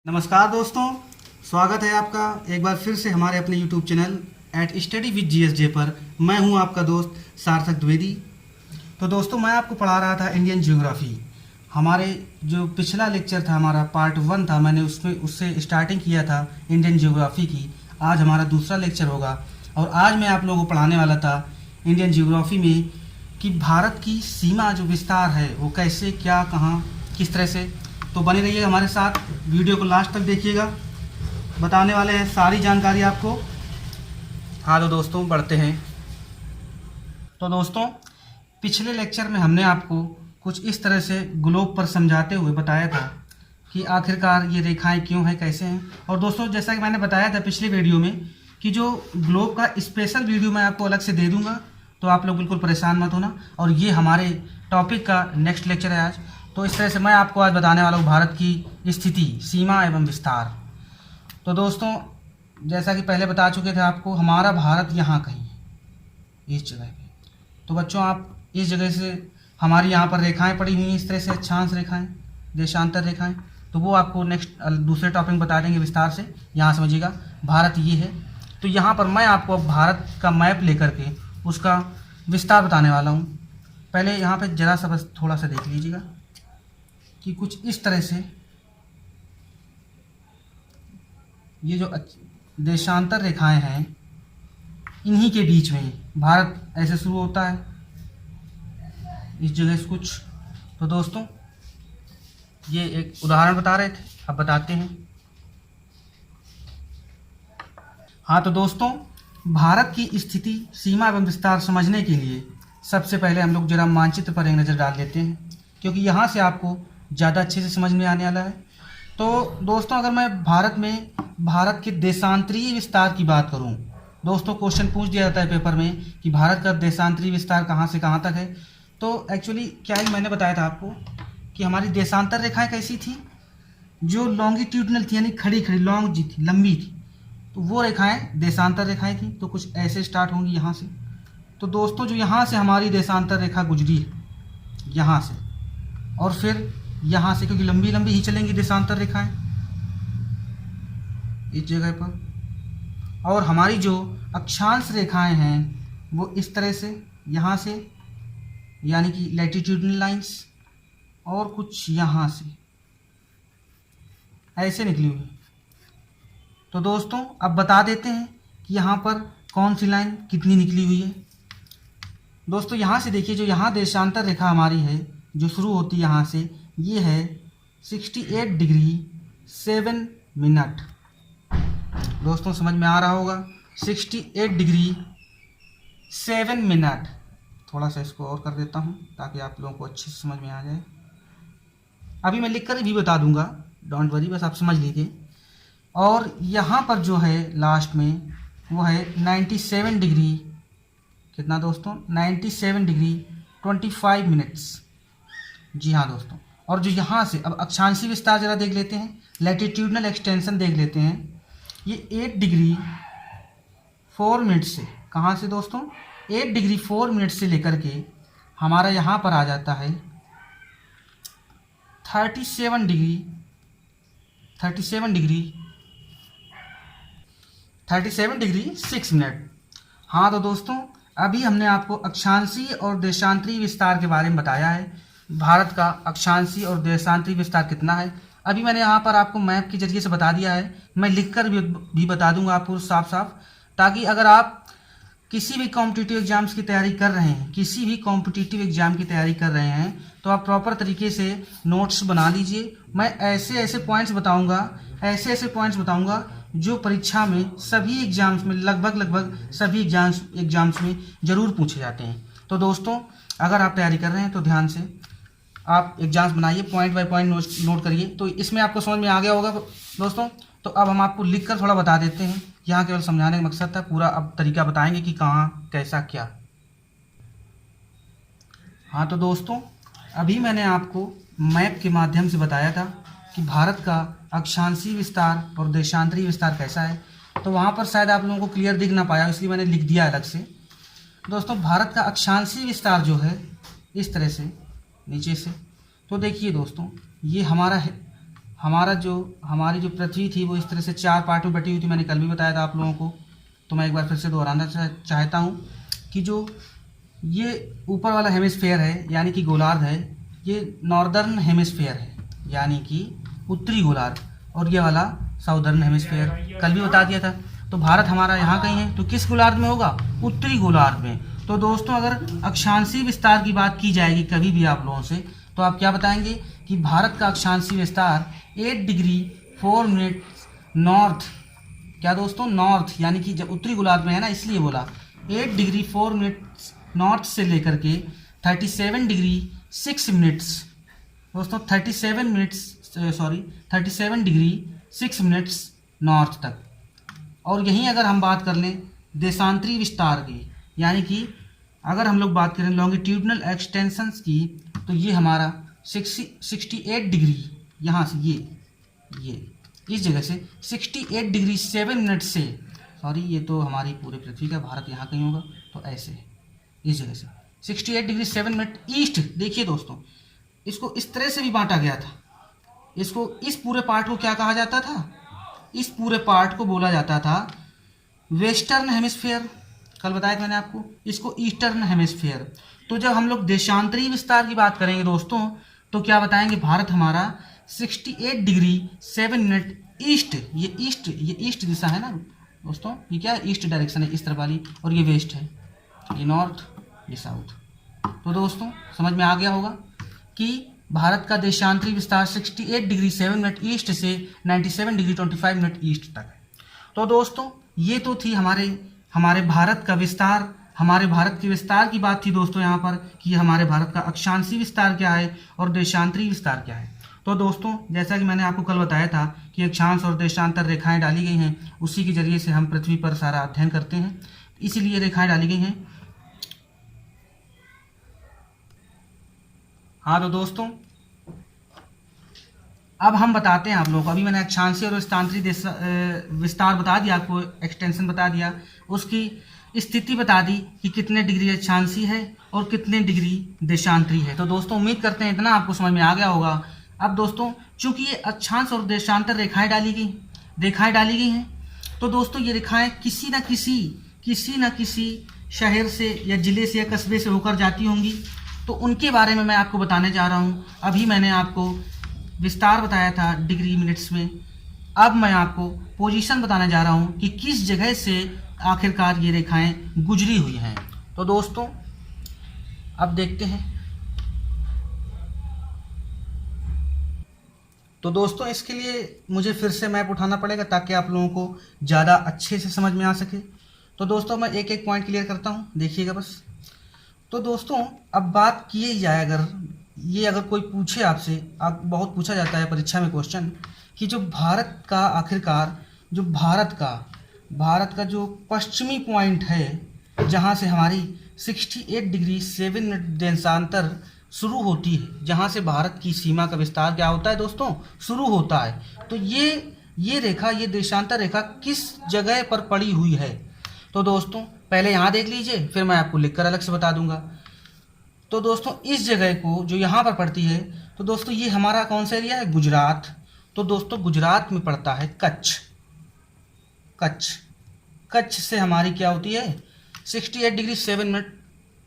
नमस्कार दोस्तों, स्वागत है आपका एक बार फिर से हमारे अपने YouTube channel at study with GSJ पर। मैं हूं आपका दोस्त सार्थक द्विवेदी। तो दोस्तों, मैं आपको पढ़ा रहा था इंडियन ज्योग्राफी। हमारे जो पिछला लेक्चर था, हमारा पार्ट 1 था, मैंने उससे स्टार्टिंग किया था इंडियन ज्योग्राफी की। आज हमारा दूसरा लेक्चर होगा और आज मैं आप लोगों को पढ़ाने वाला था इंडियन ज्योग्राफी में कि भारत की सीमा जो विस्तार है वो कैसे, क्या, कहाँ, किस तरह से। तो बने रहिए हमारे साथ, वीडियो को लास्ट तक देखिएगा, बताने वाले हैं सारी जानकारी आपको। हाँ तो दोस्तों, बढ़ते हैं। तो दोस्तों, पिछले लेक्चर में हमने आपको कुछ इस तरह से ग्लोब पर समझाते हुए बताया था कि आखिरकार ये रेखाएं क्यों हैं, कैसे हैं। और दोस्तों, जैसा कि मैंने बताया था पिछले वीडियो में कि जो ग्लोब का स्पेशल वीडियो मैं आपको अलग से दे दूँगा, तो आप लोग बिल्कुल परेशान मत होना। और ये हमारे टॉपिक का नेक्स्ट लेक्चर है आज। तो इस तरह से मैं आपको आज बताने वाला हूँ भारत की स्थिति, सीमा एवं विस्तार। तो दोस्तों, जैसा कि पहले बता चुके थे आपको, हमारा भारत यहाँ कहीं है, इस जगह पे। तो बच्चों, आप इस जगह से, हमारी यहाँ पर रेखाएं पड़ी हुई हैं इस तरह से, अक्षांश रेखाएं, देशांतर रेखाएं। तो वो आपको नेक्स्ट दूसरे टॉपिक में बता देंगे विस्तार से। यहाँ समझिएगा, भारत ये है। तो यहाँ पर मैं आपको अब भारत का मैप लेकर के उसका विस्तार बताने वाला हूँ। पहले यहाँ पे जरा सा बस थोड़ा सा देख लीजिएगा कि कुछ इस तरह से ये जो देशांतर रेखाएं हैं, इन्हीं के बीच में भारत ऐसे शुरू होता है, इस जगह से कुछ। तो दोस्तों, ये एक उदाहरण बता रहे थे, अब बताते हैं। हाँ तो दोस्तों, भारत की स्थिति, सीमा एवं विस्तार समझने के लिए सबसे पहले हम लोग जरा मानचित्र पर एक नज़र डाल लेते हैं, क्योंकि यहाँ से आपको ज़्यादा अच्छे से समझ में आने वाला है। तो दोस्तों, अगर मैं भारत के देशांतरीय विस्तार की बात करूं, दोस्तों क्वेश्चन पूछ दिया जाता है पेपर में कि भारत का देशांतरीय विस्तार कहां से कहां तक है। तो एक्चुअली क्या है, मैंने बताया था आपको कि हमारी देशांतर रेखाएं कैसी थी, जो लॉन्गिट्यूडनल थी, यानी खड़ी खड़ी लॉन्ग जी थी, लंबी थी। तो वो रेखाएं देशांतर रेखाएं थी। तो कुछ ऐसे स्टार्ट होंगी यहाँ से। तो दोस्तों, जो यहाँ से हमारी देशांतर रेखा गुजरी है, यहाँ से, और फिर यहाँ से, क्योंकि लंबी लंबी ही चलेंगी देशांतर रेखाएं इस जगह पर। और हमारी जो अक्षांश रेखाएं हैं वो इस तरह से, यहाँ से, यानी कि लैटिट्यूडनल लाइंस, और कुछ यहाँ से ऐसे निकली हुई। तो दोस्तों, अब बता देते हैं कि यहाँ पर कौन सी लाइन कितनी निकली हुई है। दोस्तों, यहाँ से देखिए, जो यहाँ देशांतर रेखा हमारी है, जो शुरू होती है यहाँ से, ये है 68 डिग्री 7 मिनट। दोस्तों, समझ में आ रहा होगा, 68 डिग्री 7 मिनट। थोड़ा सा इसको और कर देता हूँ ताकि आप लोगों को अच्छे से समझ में आ जाए। अभी मैं लिख कर भी बता दूंगा, डोंट वरी, बस आप समझ लीजिए। और यहाँ पर जो है लास्ट में, वो है 97 डिग्री, कितना दोस्तों, 97 डिग्री 25 मिनट्स। जी हाँ दोस्तों। और जो यहाँ से, अब अक्षांशी विस्तार जरा देख लेते हैं, लैटिट्यूडनल एक्सटेंशन देख लेते हैं। ये 8 डिग्री 4 मिनट से, कहाँ से दोस्तों, 8 डिग्री 4 मिनट से लेकर के हमारा यहाँ पर आ जाता है 37 डिग्री 6 मिनट। हाँ तो दोस्तों, अभी हमने आपको अक्षांशीय और देशांतरीय विस्तार के बारे में बताया है। भारत का अक्षांशीय और देशांतरीय विस्तार कितना है, अभी मैंने यहाँ पर आपको मैप के जरिए से बता दिया है। मैं लिखकर भी बता दूंगा आपको साफ साफ, ताकि अगर आप किसी भी कॉम्पिटिटिव एग्जाम्स की तैयारी कर रहे हैं, किसी भी कॉम्पिटिटिव एग्जाम की तैयारी कर रहे हैं, तो आप प्रॉपर तरीके से नोट्स बना लीजिए। मैं ऐसे ऐसे पॉइंट्स बताऊंगा जो परीक्षा में, सभी एग्जाम्स में, लगभग सभी एग्जाम्स में ज़रूर पूछे जाते हैं। तो दोस्तों, अगर आप तैयारी कर रहे हैं तो ध्यान से आप एग्जाम्स बनाइए, पॉइंट बाय पॉइंट नोट करिए। तो इसमें आपको समझ में आ गया होगा दोस्तों। तो अब हम आपको लिखकर थोड़ा बता देते हैं, यहाँ केवल समझाने का मकसद था, पूरा अब तरीका बताएंगे कि कहाँ, कैसा, क्या। हाँ तो दोस्तों, अभी मैंने आपको मैप के माध्यम से बताया था कि भारत का अक्षांशीय विस्तार और देशांतरीय विस्तार कैसा है। तो वहाँ पर शायद आप लोगों को क्लियर दिख ना पाया, इसलिए मैंने लिख दिया अलग से। दोस्तों, भारत का अक्षांशीय विस्तार जो है इस तरह से नीचे से, तो देखिए दोस्तों, ये हमारा है, हमारी जो पृथ्वी थी वो इस तरह से 4 पार्ट में बटी हुई थी। मैंने कल भी बताया था आप लोगों को, तो मैं एक बार फिर से दोहराना चाहता हूँ कि जो ये ऊपर वाला हेमिस्फेयर है यानी कि गोलार्ध है, ये नॉर्दर्न हेमिस्फेयर है यानी कि उत्तरी गोलार्ध, और ये वाला साउदर्न हेमिस्फेयर कल भी बता दिया था। तो भारत हमारा यहाँ कहीं है तो किस गोलार्ध में होगा? उत्तरी गोलार्ध में। तो दोस्तों अगर अक्षांशीय विस्तार की बात की जाएगी कभी भी आप लोगों से, तो आप क्या बताएंगे कि भारत का अक्षांशीय विस्तार 8 डिग्री 4 मिनट नॉर्थ, क्या दोस्तों? नॉर्थ, यानी कि जब उत्तरी गोलार्ध में है ना इसलिए बोला, 8 डिग्री 4 मिनट नॉर्थ से लेकर के 37 डिग्री 6 मिनट्स दोस्तों 37 डिग्री 6 मिनट्स नॉर्थ तक। और यहीं अगर हम बात कर लें देशांतरी विस्तार की, यानी कि अगर हम लोग बात करें लॉन्गिट्यूडनल एक्सटेंशंस की, तो ये हमारा 68 डिग्री यहाँ से ये इस जगह से 68 डिग्री 7 मिनट से, सॉरी ये तो हमारी पूरे पृथ्वी का, भारत यहाँ कहीं होगा, तो ऐसे इस जगह से 68 डिग्री 7 मिनट ईस्ट। देखिए दोस्तों, इसको इस तरह से भी बांटा गया था। इसको, इस पूरे पार्ट को क्या कहा जाता था? इस पूरे पार्ट को बोला जाता था वेस्टर्न हेमिस्फीयर, कल बताया था मैंने आपको। इसको ईस्टर्न हेमिस्फीयर। तो जब हम लोग देशांतरी विस्तार की बात करेंगे दोस्तों, तो क्या बताएंगे? भारत हमारा 68 डिग्री 7 मिनट ईस्ट, ये ईस्ट दिशा है ना दोस्तों, ये क्या है? ईस्ट डायरेक्शन है इस तरफ वाली, और ये वेस्ट है, ये नॉर्थ, ये साउथ। तो दोस्तों समझ में आ गया होगा कि भारत का देशांतरी विस्तार 68 डिग्री 7 मिनट ईस्ट से 97 डिग्री 25 मिनट ईस्ट तक है। तो दोस्तों ये तो थी हमारे भारत का विस्तार, हमारे भारत के विस्तार की बात थी दोस्तों यहाँ पर, कि हमारे भारत का अक्षांशीय विस्तार क्या है और देशांतरी विस्तार क्या है। तो दोस्तों जैसा कि मैंने आपको कल बताया था कि अक्षांश और देशांतर रेखाएं डाली गई हैं, उसी के जरिए से हम पृथ्वी पर सारा अध्ययन करते हैं, इसीलिए रेखाएं डाली गई हैं। हाँ तो दोस्तों अब हम बताते हैं आप लोगों को, अभी मैंने अक्षांशीय और स्थानांतरी विस्तार बता दिया आपको, एक्सटेंशन बता दिया, उसकी स्थिति बता दी कि कितने डिग्री अक्षांशीय है और कितने डिग्री देशांतरी है। तो दोस्तों उम्मीद करते हैं इतना आपको समझ में आ गया होगा। अब दोस्तों चूंकि ये अक्षांश और देशांतर रेखाएं डाली गई हैं, तो दोस्तों ये रेखाएं किसी न किसी शहर से या जिले से या कस्बे से होकर जाती होंगी, तो उनके बारे में मैं आपको बताने जा रहा हूँ। अभी मैंने आपको विस्तार बताया था डिग्री मिनट्स में, अब मैं आपको पोजीशन बताने जा रहा हूँ कि किस जगह से आखिरकार ये रेखाएं गुजरी हुई हैं। तो दोस्तों अब देखते हैं। तो दोस्तों इसके लिए मुझे फिर से मैप उठाना पड़ेगा ताकि आप लोगों को ज़्यादा अच्छे से समझ में आ सके। तो दोस्तों मैं एक एक पॉइंट क्लियर करता हूँ, देखिएगा बस। तो दोस्तों अब बात किए जाए, अगर कोई पूछे आपसे, आप बहुत पूछा जाता है परीक्षा में क्वेश्चन, कि जो भारत का आखिरकार जो भारत का जो पश्चिमी पॉइंट है जहाँ से हमारी 68 डिग्री 7 मिनट देशांतर शुरू होती है, जहाँ से भारत की सीमा का विस्तार क्या होता है दोस्तों, शुरू होता है, तो ये रेखा, ये देशांतर रेखा किस जगह पर पड़ी हुई है। तो दोस्तों पहले यहाँ देख लीजिए, फिर मैं आपको लिखकर अलग से बता दूंगा। तो दोस्तों इस जगह को जो यहाँ पर पड़ती है, तो दोस्तों ये हमारा कौन सा एरिया है? गुजरात। तो दोस्तों गुजरात में पड़ता है कच्छ से हमारी क्या होती है? 68 डिग्री 7 मिनट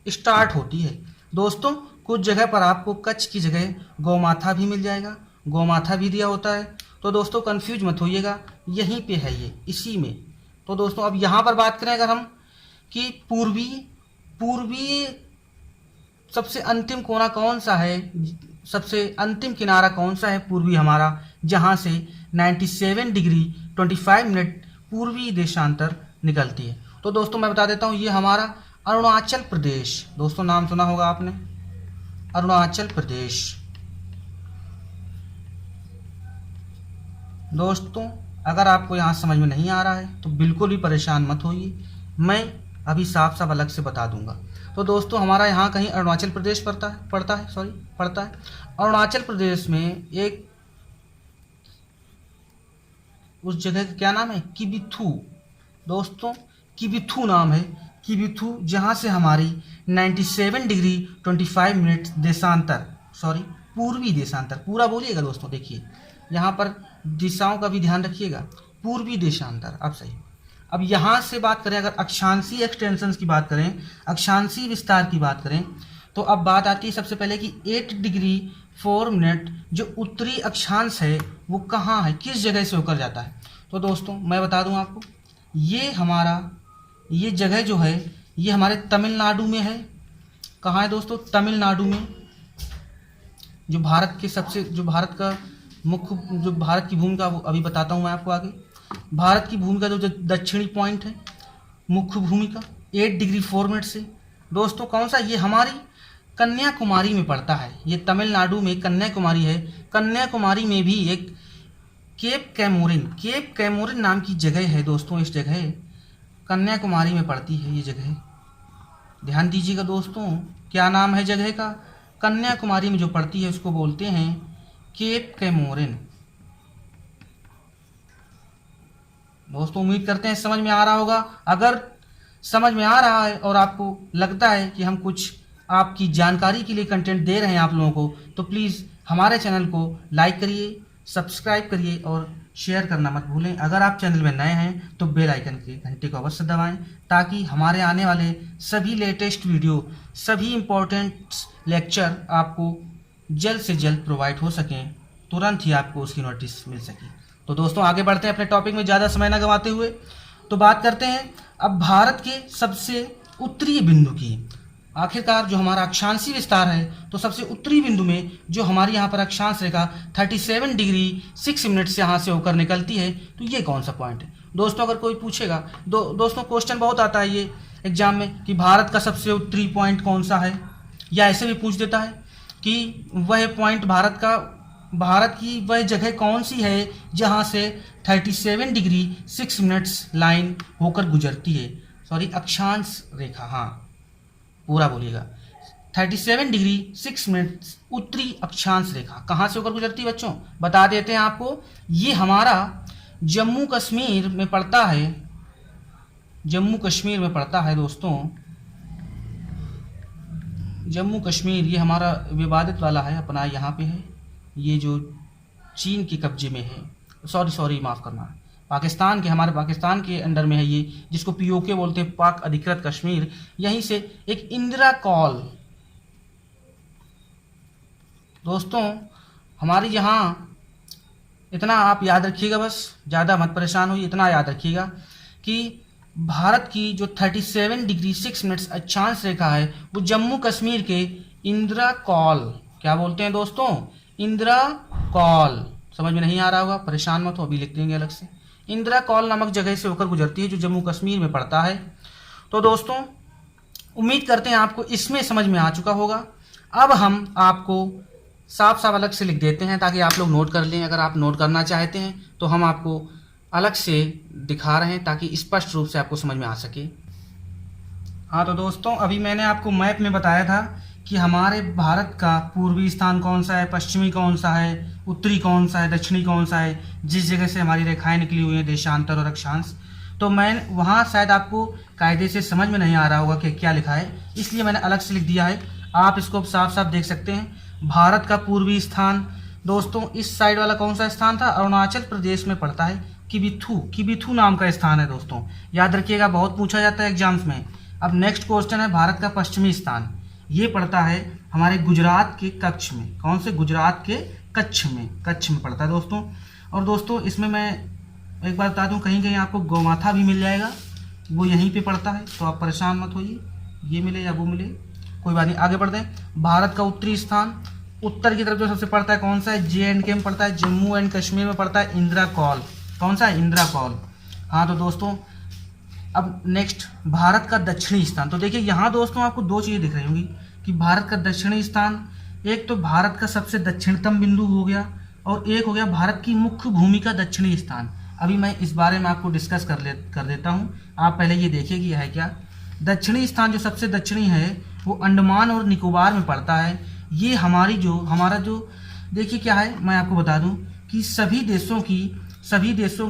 स्टार्ट होती है। दोस्तों कुछ जगह पर आपको कच्छ की जगह गौमाथा भी मिल जाएगा, गौमाथा भी दिया होता है। तो दोस्तों कंफ्यूज मत होइएगा, यहीं पे है ये, इसी में। तो दोस्तों अब यहाँ पर बात करें अगर हम कि पूर्वी सबसे अंतिम कोना कौन सा है, सबसे अंतिम किनारा कौन सा है पूर्वी हमारा, जहाँ से 97 डिग्री 25 मिनट पूर्वी देशांतर निकलती है। तो दोस्तों मैं बता देता हूँ, ये हमारा अरुणाचल प्रदेश, दोस्तों नाम सुना होगा आपने, अरुणाचल प्रदेश। दोस्तों अगर आपको यहाँ समझ में नहीं आ रहा है तो बिल्कुल भी परेशान मत होइए, मैं अभी साफ साफ अलग से बता दूंगा। तो दोस्तों हमारा यहाँ कहीं अरुणाचल प्रदेश पड़ता है। अरुणाचल प्रदेश में एक उस जगह का क्या नाम है? किबिथू। दोस्तों किबिथू नाम है, किबिथू, जहाँ से हमारी 97 डिग्री 25 मिनट देशांतर, पूर्वी देशांतर, पूरा बोलिएगा दोस्तों, देखिए यहाँ पर दिशाओं का भी ध्यान रखिएगा, पूर्वी देशांतर। अब सही। अब यहाँ से बात करें, अगर अक्षांशीय एक्सटेंशन की बात करें, अक्षांशीय विस्तार की बात करें, तो अब बात आती है सबसे पहले कि 8 डिग्री 4 मिनट जो उत्तरी अक्षांश है वो कहाँ है, किस जगह से होकर जाता है। तो दोस्तों मैं बता दूं आपको, ये जगह जो है ये हमारे तमिलनाडु में है। कहाँ है दोस्तों, तमिलनाडु में। जो भारत का मुख्य, जो भारत की भूमि का, वो अभी बताता हूँ मैं आपको आगे। भारत की भूमि का जो दक्षिणी पॉइंट है मुख्य भूमि का 8 डिग्री 4 मिनट से दोस्तों कौन सा, ये हमारी कन्याकुमारी में पड़ता है। ये तमिलनाडु में कन्याकुमारी है। कन्याकुमारी में भी एक केप कैमोरिन नाम की जगह है दोस्तों। इस जगह कन्याकुमारी में पड़ती है ये जगह, ध्यान दीजिएगा दोस्तों। क्या नाम है जगह का, कन्याकुमारी में जो पड़ती है उसको बोलते हैं केप कैमोरिन। दोस्तों उम्मीद करते हैं समझ में आ रहा होगा। अगर समझ में आ रहा है और आपको लगता है कि हम कुछ आपकी जानकारी के लिए कंटेंट दे रहे हैं आप लोगों को, तो प्लीज़ हमारे चैनल को लाइक करिए, सब्सक्राइब करिए और शेयर करना मत भूलें। अगर आप चैनल में नए हैं तो बेल आइकन के घंटे को अवश्य दबाएं, ताकि हमारे आने वाले सभी लेटेस्ट वीडियो, सभी इम्पोर्टेंट लेक्चर आपको जल्द से जल्द प्रोवाइड हो सकें, तुरंत ही आपको उसकी नोटिस मिल सके। तो दोस्तों आगे बढ़ते हैं अपने टॉपिक में, ज़्यादा समय न गंवाते हुए। तो बात करते हैं अब भारत के सबसे उत्तरी बिंदु की। आखिरकार जो हमारा अक्षांशीय विस्तार है, तो सबसे उत्तरी बिंदु में जो हमारी यहाँ पर अक्षांश रेखा 37 डिग्री 6 मिनट से यहाँ से होकर निकलती है, तो ये कौन सा पॉइंट है दोस्तों। अगर कोई पूछेगा, दोस्तों क्वेश्चन बहुत आता है ये एग्जाम में कि भारत का सबसे उत्तरी पॉइंट कौन सा है, या ऐसे भी पूछ देता है कि वह पॉइंट भारत की वह जगह कौन सी है जहाँ से 37 डिग्री 6 मिनट्स लाइन होकर गुजरती है। सॉरी, अक्षांश रेखा, हाँ पूरा बोलिएगा। 37 डिग्री 6 मिनट उत्तरी अक्षांश रेखा कहाँ से होकर गुजरती है बच्चों, बता देते हैं आपको। ये हमारा जम्मू कश्मीर में पड़ता है, जम्मू कश्मीर में पड़ता है दोस्तों। जम्मू कश्मीर ये हमारा विवादित वाला है, अपना यहाँ पे है, ये जो चीन के कब्जे में है। सॉरी माफ़ करना, पाकिस्तान के, हमारे पाकिस्तान के अंडर में है ये, जिसको पीओके बोलते हैं, पाक अधिकृत कश्मीर। यहीं से एक इंदिरा कॉल दोस्तों हमारी यहाँ, इतना आप याद रखिएगा, बस ज़्यादा मत परेशान होइए, इतना याद रखिएगा कि भारत की जो 37 डिग्री 6 मिनट्स अक्षांश रेखा है वो जम्मू कश्मीर के इंदिरा कॉल, क्या बोलते हैं दोस्तों, इंदिरा कॉल। समझ में नहीं आ रहा होगा, परेशान मत हो, अभी लिख देंगे अलग से। इंदिरा कॉल नामक जगह से होकर गुजरती है, जो जम्मू कश्मीर में पड़ता है। तो दोस्तों उम्मीद करते हैं आपको इसमें समझ में आ चुका होगा। अब हम आपको साफ साफ अलग से लिख देते हैं ताकि आप लोग नोट कर लें। अगर आप नोट करना चाहते हैं तो हम आपको अलग से दिखा रहे हैं ताकि स्पष्ट रूप से आपको समझ में आ सके। हाँ तो दोस्तों अभी मैंने आपको मैप में बताया था कि हमारे भारत का पूर्वी स्थान कौन सा है, पश्चिमी कौन सा है, उत्तरी कौन सा है, दक्षिणी कौन सा है, जिस जगह से हमारी रेखाएं निकली हुई हैं, देशांतर और अक्षांश। तो मैं वहाँ शायद आपको कायदे से समझ में नहीं आ रहा होगा कि क्या लिखा है, इसलिए मैंने अलग से लिख दिया है। आप इसको साफ साफ देख सकते हैं। भारत का पूर्वी स्थान दोस्तों, इस साइड वाला कौन सा स्थान था, अरुणाचल प्रदेश में पड़ता है। किबिथू नाम का स्थान है दोस्तों, याद रखिएगा, बहुत पूछा जाता है एग्जाम्स में। अब नेक्स्ट क्वेश्चन है भारत का पश्चिमी स्थान, ये पड़ता है हमारे गुजरात के कच्छ में। कौन से, गुजरात के कच्छ में पड़ता है दोस्तों। और दोस्तों इसमें मैं एक बात बता दूं, कहीं कहीं आपको गौमाथा भी मिल जाएगा, वो यहीं पे पड़ता है, तो आप परेशान मत होइए, ये मिले या वो मिले कोई बात नहीं। आगे बढ़ते हैं। भारत का उत्तरी स्थान, उत्तर की तरफ जो सबसे पड़ता है कौन सा है, JNK में पड़ता है, जम्मू एंड कश्मीर में पड़ता है, इंदिरा कॉल। कौन सा है, इंदिरा कॉल। हाँ तो दोस्तों अब नेक्स्ट भारत का दक्षिणी स्थान। तो देखिए यहाँ दोस्तों आपको दो चीज़ें दिख रही होंगी कि भारत का दक्षिणी स्थान, एक तो भारत का सबसे दक्षिणतम बिंदु हो गया, और एक हो गया भारत की मुख्य भूमि का दक्षिणी स्थान। अभी मैं इस बारे में आपको डिस्कस कर देता हूँ, आप पहले ये देखिए कि यह है क्या। दक्षिणी स्थान जो सबसे दक्षिणी है वो अंडमान और निकोबार में पड़ता है। ये हमारा जो देखिए क्या है, मैं आपको बता दूं कि सभी देशों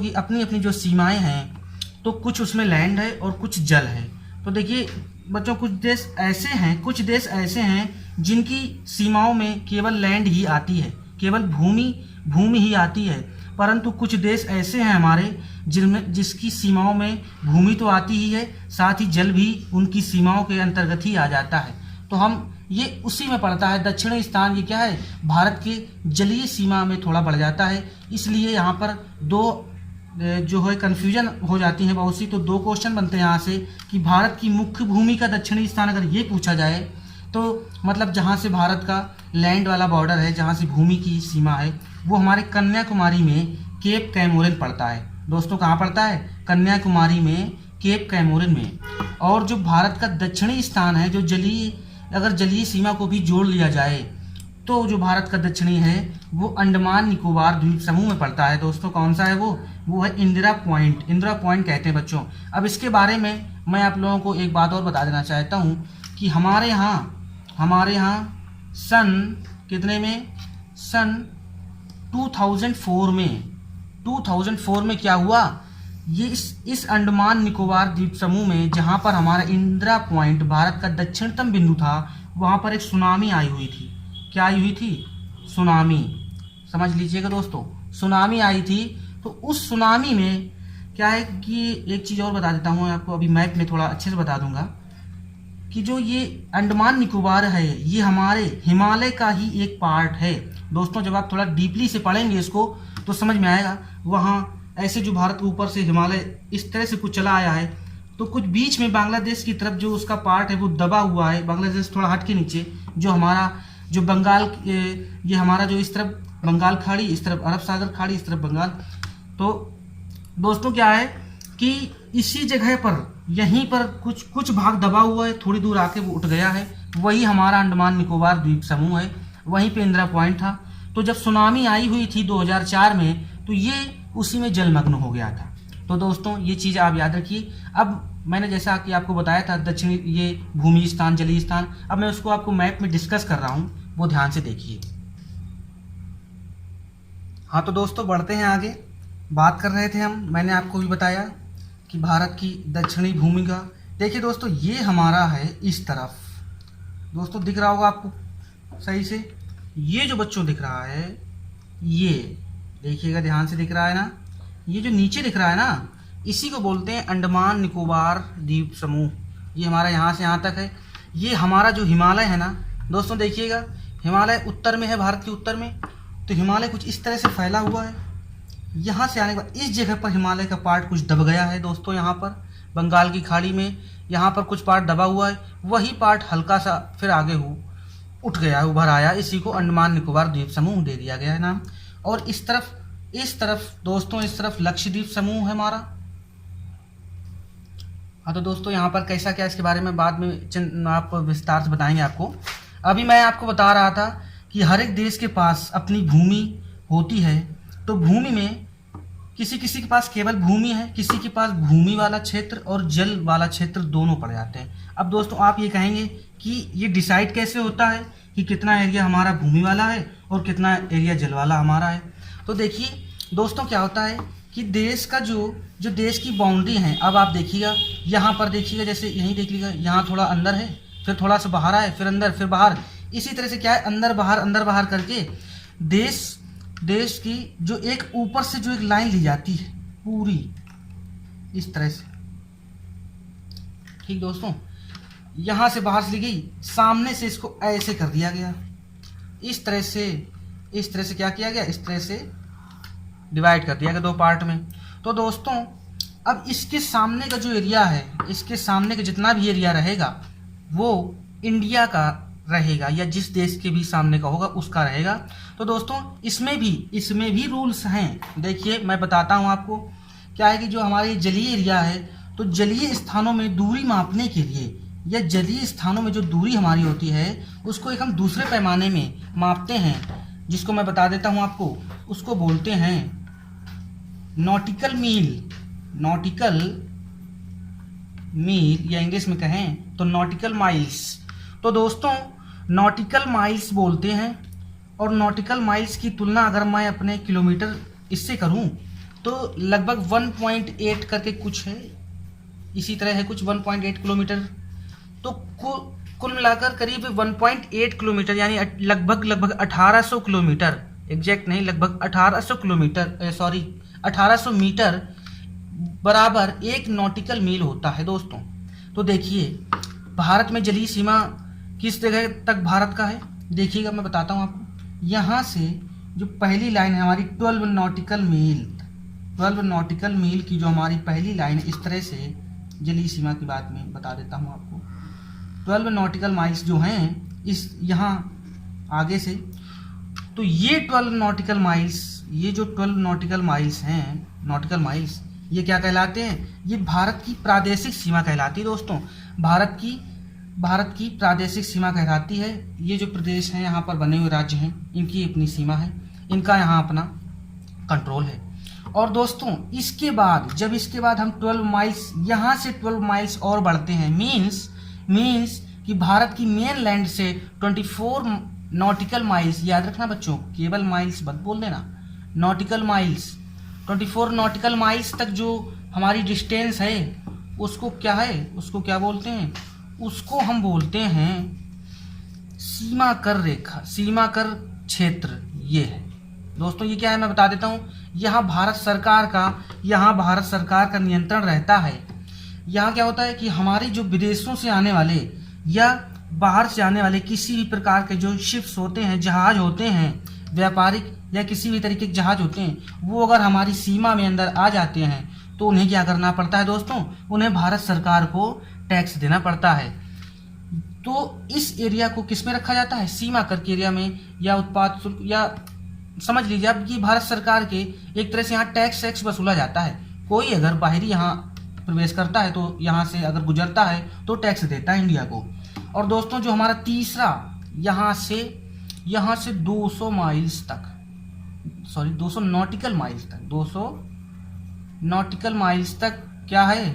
की अपनी अपनी जो सीमाएं हैं, तो कुछ उसमें लैंड है और कुछ जल है। तो देखिए बच्चों, कुछ देश ऐसे हैं जिनकी सीमाओं में केवल लैंड ही आती है, केवल भूमि ही आती है, परंतु कुछ देश ऐसे हैं हमारे जिसकी सीमाओं में भूमि तो आती ही है, साथ ही जल भी उनकी सीमाओं के अंतर्गत ही आ जाता है। तो हम ये उसी में पड़ता है। दक्षिणी स्थान ये क्या है, भारत के जलीय सीमा में थोड़ा बढ़ जाता है, इसलिए यहाँ पर दो जो है कन्फ्यूजन हो जाती है बहुत सी। तो दो क्वेश्चन बनते हैं यहाँ से कि भारत की मुख्य भूमि का दक्षिणी स्थान अगर ये पूछा जाए तो मतलब जहाँ से भारत का लैंड वाला बॉर्डर है, जहाँ से भूमि की सीमा है, वो हमारे कन्याकुमारी में केप कैमोरिन पड़ता है। दोस्तों कहाँ पड़ता है, कन्याकुमारी में केप कैमोरिन में। और जो भारत का दक्षिणी स्थान है, जो अगर जलीय सीमा को भी जोड़ लिया जाए तो जो भारत का दक्षिणी है वो अंडमान निकोबार द्वीप समूह में पड़ता है। दोस्तों कौन सा है वो है इंदिरा पॉइंट। इंदिरा पॉइंट कहते हैं बच्चों। अब इसके बारे में मैं आप लोगों को एक बात और बता देना चाहता हूँ कि हमारे यहाँ सन कितने में, सन 2004 में क्या हुआ, ये इस अंडमान निकोबार द्वीप समूह में जहाँ पर हमारा इंदिरा पॉइंट भारत का दक्षिणतम बिंदु था, वहाँ पर एक सुनामी आई हुई थी। क्या आई हुई थी, सुनामी, समझ लीजिएगा दोस्तों, सुनामी आई थी। तो उस सुनामी में क्या है कि एक चीज़ और बता देता हूँ आपको, अभी मैप में थोड़ा अच्छे से बता दूंगा कि जो ये अंडमान निकोबार है ये हमारे हिमालय का ही एक पार्ट है। दोस्तों जब आप थोड़ा डीपली से पढ़ेंगे इसको तो समझ में आएगा। वहाँ ऐसे जो भारत के ऊपर से हिमालय इस तरह से कुछ चला आया है, तो कुछ बीच में बांग्लादेश की तरफ जो उसका पार्ट है वो दबा हुआ है, बांग्लादेश थोड़ा हट के नीचे, जो बंगाल, ये हमारा जो इस तरफ बंगाल खाड़ी, इस तरफ अरब सागर खाड़ी, इस तरफ बंगाल। तो दोस्तों क्या है कि इसी जगह पर यहीं पर कुछ भाग दबा हुआ है, थोड़ी दूर आके वो उठ गया है, वही हमारा अंडमान निकोबार द्वीप समूह है, वहीं पे इंदिरा पॉइंट था। तो जब सुनामी आई हुई थी 2004 में, तो ये उसी में जलमग्न हो गया था। तो दोस्तों ये चीज़ आप याद रखिए। अब मैंने जैसा कि आपको बताया था दक्षिणी ये भूमि स्थान, जलीय स्थान, अब मैं उसको आपको मैप में डिस्कस कर रहा हूँ, वो ध्यान से देखिए। हाँ तो दोस्तों बढ़ते हैं आगे। बात कर रहे थे हम, मैंने आपको भी बताया कि भारत की दक्षिणी भूमि का। देखिए दोस्तों ये हमारा है इस तरफ, दोस्तों दिख रहा होगा आपको सही से, ये जो बच्चों दिख रहा है, ये देखिएगा ध्यान से, दिख रहा है ना, ये जो नीचे दिख रहा है ना, इसी को बोलते हैं अंडमान निकोबार द्वीप समूह। ये हमारा यहाँ से यहाँ तक है। ये हमारा जो हिमालय है ना दोस्तों, देखिएगा हिमालय उत्तर में है, भारत के उत्तर में। तो हिमालय कुछ इस तरह से फैला हुआ है। यहाँ से आने के बाद इस जगह पर हिमालय का पार्ट कुछ दब गया है दोस्तों, यहाँ पर बंगाल की खाड़ी में यहाँ पर कुछ पार्ट दबा हुआ है, वही पार्ट हल्का सा फिर आगे उठ गया, उभर आया, इसी को अंडमान निकोबार द्वीप समूह दे दिया गया है नाम। और इस तरफ दोस्तों, इस तरफ लक्षद्वीप समूह है हमारा। हाँ तो दोस्तों यहाँ पर कैसा क्या, इसके बारे में बाद में आप विस्तार से बताएंगे आपको। अभी मैं आपको बता रहा था कि हर एक देश के पास अपनी भूमि होती है। तो भूमि में किसी के पास केवल भूमि है, किसी के पास भूमि वाला क्षेत्र और जल वाला क्षेत्र दोनों पड़ जाते हैं। अब दोस्तों आप ये कहेंगे कि ये डिसाइड कैसे होता है कि कितना एरिया हमारा भूमि वाला है और कितना एरिया जल वाला हमारा है। तो देखिए दोस्तों क्या होता है कि देश का जो देश की बाउंड्री है, अब आप देखिएगा यहाँ पर देखिएगा, जैसे यहीं देख लीजिएगा, यहाँ थोड़ा अंदर है, फिर थोड़ा सा बाहर आए, फिर अंदर, फिर बाहर, इसी तरह से क्या है अंदर बाहर करके देश की जो एक ऊपर से जो एक लाइन ली जाती है पूरी इस तरह से, ठीक दोस्तों, यहाँ से बाहर से ली गई, सामने से इसको ऐसे कर दिया गया, इस तरह से क्या किया गया, इस तरह से डिवाइड कर दिया गया दो पार्ट में। तो दोस्तों अब इसके सामने का जो एरिया है, इसके सामने का जितना भी एरिया रहेगा वो इंडिया का रहेगा, या जिस देश के भी सामने का होगा उसका रहेगा। तो दोस्तों इसमें भी रूल्स हैं। देखिए मैं बताता हूँ आपको, क्या है कि जो हमारे जलीय एरिया है, तो जलीय स्थानों में दूरी मापने के लिए, या जलीय स्थानों में जो दूरी हमारी होती है उसको एक हम दूसरे पैमाने में मापते हैं, जिसको मैं बता देता हूँ आपको, उसको बोलते हैं नॉटिकल मील, या इंग्लिश में कहें तो नॉटिकल माइल्स। तो दोस्तों नॉटिकल माइल्स बोलते हैं, और नॉटिकल माइल्स की तुलना अगर मैं अपने किलोमीटर इससे करूं तो लगभग 1.8 करके कुछ है, इसी तरह है कुछ 1.8 किलोमीटर। तो कुल मिलाकर करीब 1.8 किलोमीटर, यानी लगभग 1800 किलोमीटर एग्जैक्ट नहीं, लगभग 1800 किलोमीटर 1800 मीटर बराबर 1 नॉटिकल मील होता है दोस्तों। तो देखिए भारत में जलीय सीमा किस जगह तक भारत का है, देखिएगा मैं बताता हूँ आपको। यहाँ से जो पहली लाइन है हमारी 12 नॉटिकल मील की जो हमारी पहली लाइन है, इस तरह से जलीय सीमा की बात में बता देता हूँ आपको। 12 नॉटिकल माइल्स जो हैं इस यहाँ आगे से, तो ये 12 नॉटिकल माइल्स, ये जो 12 नॉटिकल माइल्स हैं, नॉटिकल माइल्स ये क्या कहलाते हैं, ये भारत की प्रादेशिक सीमा कहलाती है दोस्तों। भारत की प्रादेशिक सीमा कहलाती है। ये जो प्रदेश हैं यहाँ पर बने हुए राज्य हैं, इनकी अपनी सीमा है, इनका यहाँ अपना कंट्रोल है। और दोस्तों इसके बाद जब इसके बाद हम 12 माइल्स यहाँ से 12 माइल्स और बढ़ते हैं, मीन्स कि भारत की मेन लैंड से 24 नॉटिकल माइल्स, याद रखना बच्चों, केवल माइल्स मत बोल देना, नॉटिकल माइल्स, 24 नॉटिकल माइल्स तक जो हमारी डिस्टेंस है उसको क्या है, उसको क्या बोलते हैं, उसको हम बोलते हैं सीमा कर रेखा, सीमा कर क्षेत्र। ये है दोस्तों, ये क्या है मैं बता देता हूँ। यहाँ भारत सरकार का नियंत्रण रहता है। यहाँ क्या होता है कि हमारे जो विदेशों से आने वाले या बाहर से आने वाले किसी भी प्रकार के जो शिप्स होते हैं, जहाज होते हैं, व्यापारिक या किसी भी तरीके के जहाज होते हैं, वो अगर हमारी सीमा में अंदर आ जाते हैं तो उन्हें क्या करना पड़ता है दोस्तों, उन्हें भारत सरकार को टैक्स देना पड़ता है। तो इस एरिया को किस में रखा जाता है, सीमा कर के एरिया में, या उत्पाद शुल्क, या समझ लीजिए अब ये भारत सरकार के एक तरह से यहाँ टैक्स वसूला जाता है। कोई अगर बाहरी यहाँ प्रवेश करता है तो यहाँ से अगर गुजरता है तो टैक्स देता है इंडिया को। और दोस्तों जो हमारा तीसरा यहाँ से 200 माइल्स तक, 200 नॉटिकल माइल्स तक, 200 नॉटिकल माइल्स तक क्या है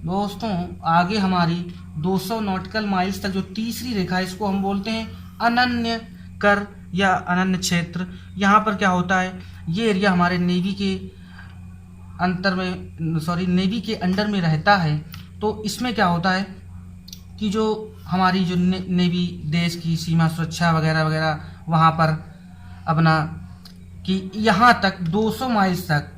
दोस्तों, आगे हमारी 200 नॉटिकल माइल्स तक जो तीसरी रेखा है इसको हम बोलते हैं अनन्य कर या अनन्य क्षेत्र। यहाँ पर क्या होता है, ये एरिया हमारे नेवी के अंडर में रहता है। तो इसमें क्या होता है कि जो हमारी जो नेवी देश की सीमा सुरक्षा वगैरह वगैरह वहाँ पर अपना कि यहाँ तक 200 माइल्स तक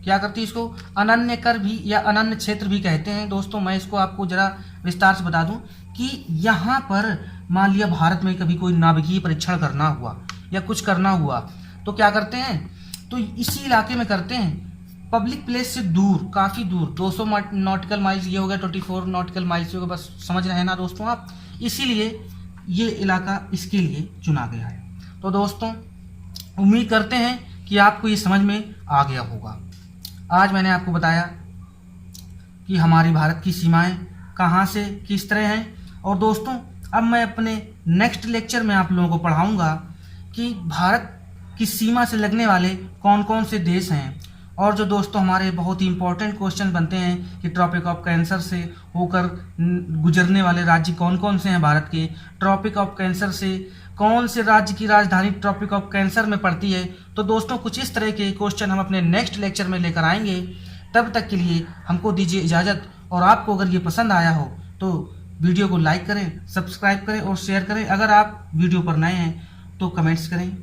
क्या करती है, इसको अनन्य कर भी या अनन्य क्षेत्र भी कहते हैं। दोस्तों मैं इसको आपको जरा विस्तार से बता दूं कि यहाँ पर मान लिया भारत में कभी कोई नाभिकीय परीक्षण करना हुआ या कुछ करना हुआ तो क्या करते हैं, तो इसी इलाके में करते हैं, पब्लिक प्लेस से दूर, काफ़ी दूर। 200 नॉटिकल माइल्स ये हो गया, 24 नॉटिकल माइल्स हो गया, बस समझ रहे हैं ना दोस्तों आप। इसीलिए ये इलाका इसके लिए चुना गया है। तो दोस्तों उम्मीद करते हैं कि आपको ये समझ में आ गया होगा। आज मैंने आपको बताया कि हमारी भारत की सीमाएं कहाँ से किस तरह हैं। और दोस्तों अब मैं अपने नेक्स्ट लेक्चर में आप लोगों को पढ़ाऊँगा कि भारत की सीमा से लगने वाले कौन कौन से देश हैं। और जो दोस्तों हमारे बहुत ही इंपॉर्टेंट क्वेश्चन बनते हैं कि ट्रॉपिक ऑफ कैंसर से होकर गुजरने वाले राज्य कौन कौन से हैं भारत के, ट्रॉपिक ऑफ कैंसर से कौन से राज्य की राजधानी ट्रॉपिक ऑफ कैंसर में पड़ती है। तो दोस्तों कुछ इस तरह के क्वेश्चन हम अपने नेक्स्ट लेक्चर में लेकर आएंगे। तब तक के लिए हमको दीजिए इजाज़त। और आपको अगर ये पसंद आया हो तो वीडियो को लाइक करें, सब्सक्राइब करें और शेयर करें। अगर आप वीडियो पर नए हैं तो कमेंट्स करें,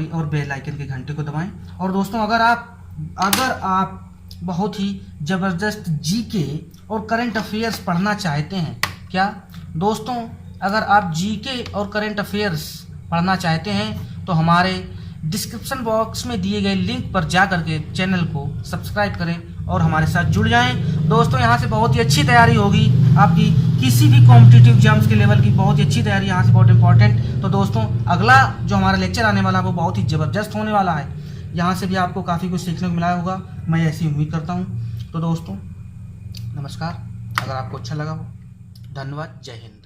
और बेल आइकन के घंटे को दबाएं। और दोस्तों अगर आप बहुत ही ज़बरदस्त जीके और करंट अफेयर्स पढ़ना चाहते हैं, क्या दोस्तों अगर आप जीके और करंट अफेयर्स पढ़ना चाहते हैं तो हमारे डिस्क्रिप्शन बॉक्स में दिए गए लिंक पर जा करके चैनल को सब्सक्राइब करें और हमारे साथ जुड़ जाएं। दोस्तों यहाँ से बहुत ही अच्छी तैयारी होगी आपकी, किसी भी कॉम्पिटिटिव एग्जाम्स के लेवल की बहुत ही अच्छी तैयारी यहाँ से बहुत इंपॉर्टेंट। तो दोस्तों अगला जो हमारा लेक्चर आने वाला है वो बहुत ही ज़बरदस्त होने वाला है। यहाँ से भी आपको काफ़ी कुछ सीखने को मिला होगा, मैं ऐसी उम्मीद करता हूँ। तो दोस्तों नमस्कार, अगर आपको अच्छा लगा हो धन्यवाद, जय हिंद।